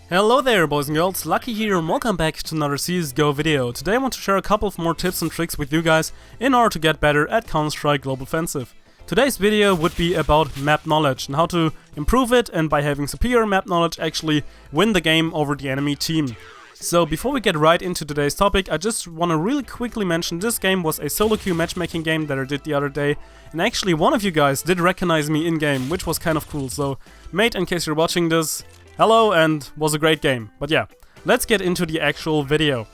Hello there boys and girls, Lucky here and welcome back to another CSGO video. Today I want to share a couple of more tips and tricks with you guys in order to get better at Counter-Strike Global Offensive. Today's video would be about map knowledge and how to improve it and by having superior map knowledge actually win the game over the enemy team. So before we get right into today's topic, I just want to really quickly mention this game was a solo queue matchmaking game that I did the other day, and actually one of you guys did recognize me in game, which was kind of cool. So mate, in case you're watching this, hello, and was a great game. But yeah, let's get into the actual video.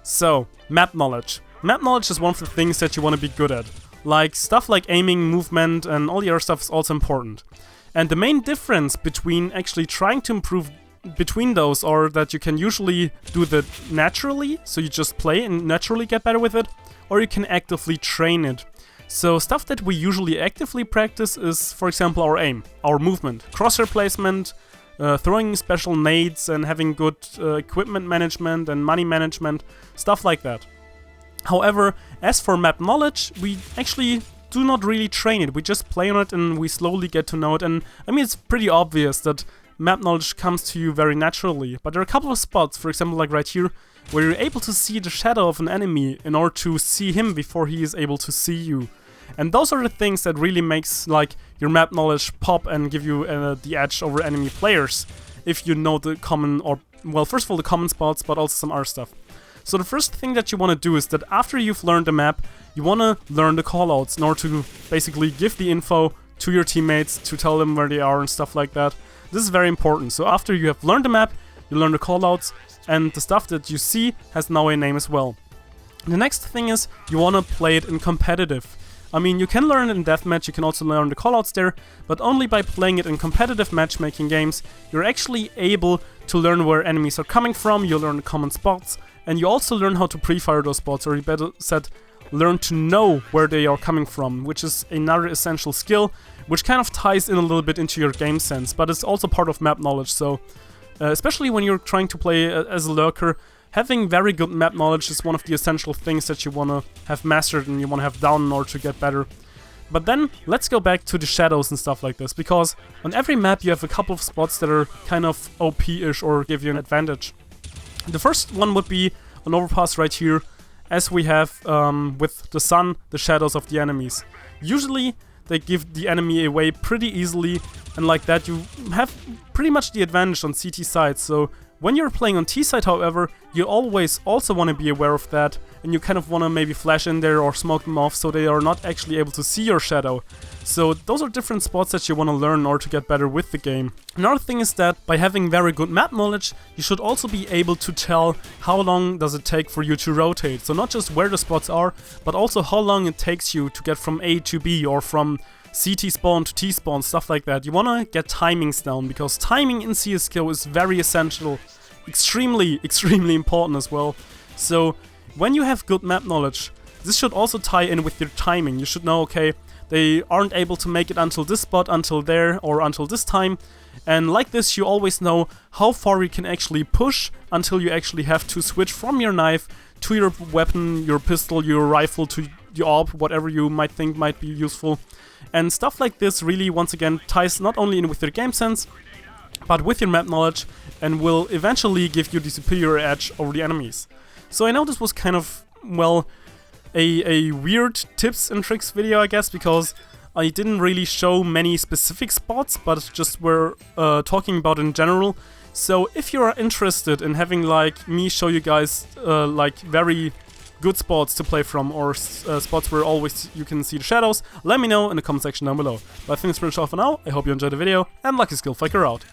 So, map knowledge. Map knowledge is one of the things that you want to be good at. Like, stuff like aiming, movement, and all the other stuff is also important. And the main difference between actually trying to improve between those are that you can usually do that naturally, so you just play and naturally get better with it, or you can actively train it. So stuff that we usually actively practice is, for example, our aim, our movement, crosshair placement, throwing special nades and having good equipment management and money management, stuff like that. However, as for map knowledge, we actually do not really train it, we just play on it and we slowly get to know it. And I mean, it's pretty obvious that map knowledge comes to you very naturally, but there are a couple of spots, for example like right here, where you're able to see the shadow of an enemy in order to see him before he is able to see you. And those are the things that really makes like your map knowledge pop and give you the edge over enemy players, if you know the common, or well, first of all the common spots, but also some other stuff. So the first thing that you want to do is that after you've learned the map, you want to learn the callouts in order to basically give the info to your teammates, to tell them where they are and stuff like that. This is very important. So after you have learned the map, you learn the callouts, and the stuff that you see has now a name as well. The next thing is you want to play it in competitive. I mean, you can learn it in deathmatch, you can also learn the callouts there, but only by playing it in competitive matchmaking games, you're actually able to learn where enemies are coming from, you learn the common spots, and you also learn how to pre-fire those spots, or you better said, learn to know where they are coming from, which is another essential skill, which kind of ties in a little bit into your game sense, but it's also part of map knowledge. So, especially when you're trying to play as a lurker, having very good map knowledge is one of the essential things that you want to have mastered and you want to have down in order to get better. But then, let's go back to the shadows and stuff like this, because on every map you have a couple of spots that are kind of OP-ish or give you an advantage. The first one would be an overpass right here, as we have with the sun, the shadows of the enemies. Usually they give the enemy away pretty easily, and like that you have pretty much the advantage on CT side. So when you're playing on T side, however, you always also want to be aware of that, and you kind of want to maybe flash in there or smoke them off so they are not actually able to see your shadow. So those are different spots that you want to learn in order to get better with the game. Another thing is that by having very good map knowledge, you should also be able to tell how long does it take for you to rotate. So not just where the spots are, but also how long it takes you to get from A to B or from CT spawn to T spawn, stuff like that. You want to get timings down, because timing in CSGO is very essential, extremely important as well. So when you have good map knowledge, this should also tie in with your timing. You should know, okay, they aren't able to make it until this spot, until there, or until this time. And like this, you always know how far you can actually push until you actually have to switch from your knife to your weapon, your pistol, your rifle, to your AWP, whatever you might think might be useful. And stuff like this really, once again, ties not only in with your game sense, but with your map knowledge, and will eventually give you the superior edge over the enemies. So I know this was kind of, well, a weird tips and tricks video, I guess, because I didn't really show many specific spots, but just were talking about in general. So if you are interested in having like me show you guys like very good spots to play from, or spots where always you can see the shadows, let me know in the comment section down below. But I think it's pretty much all for now. I hope you enjoyed the video, and Lucky Skill Faker out.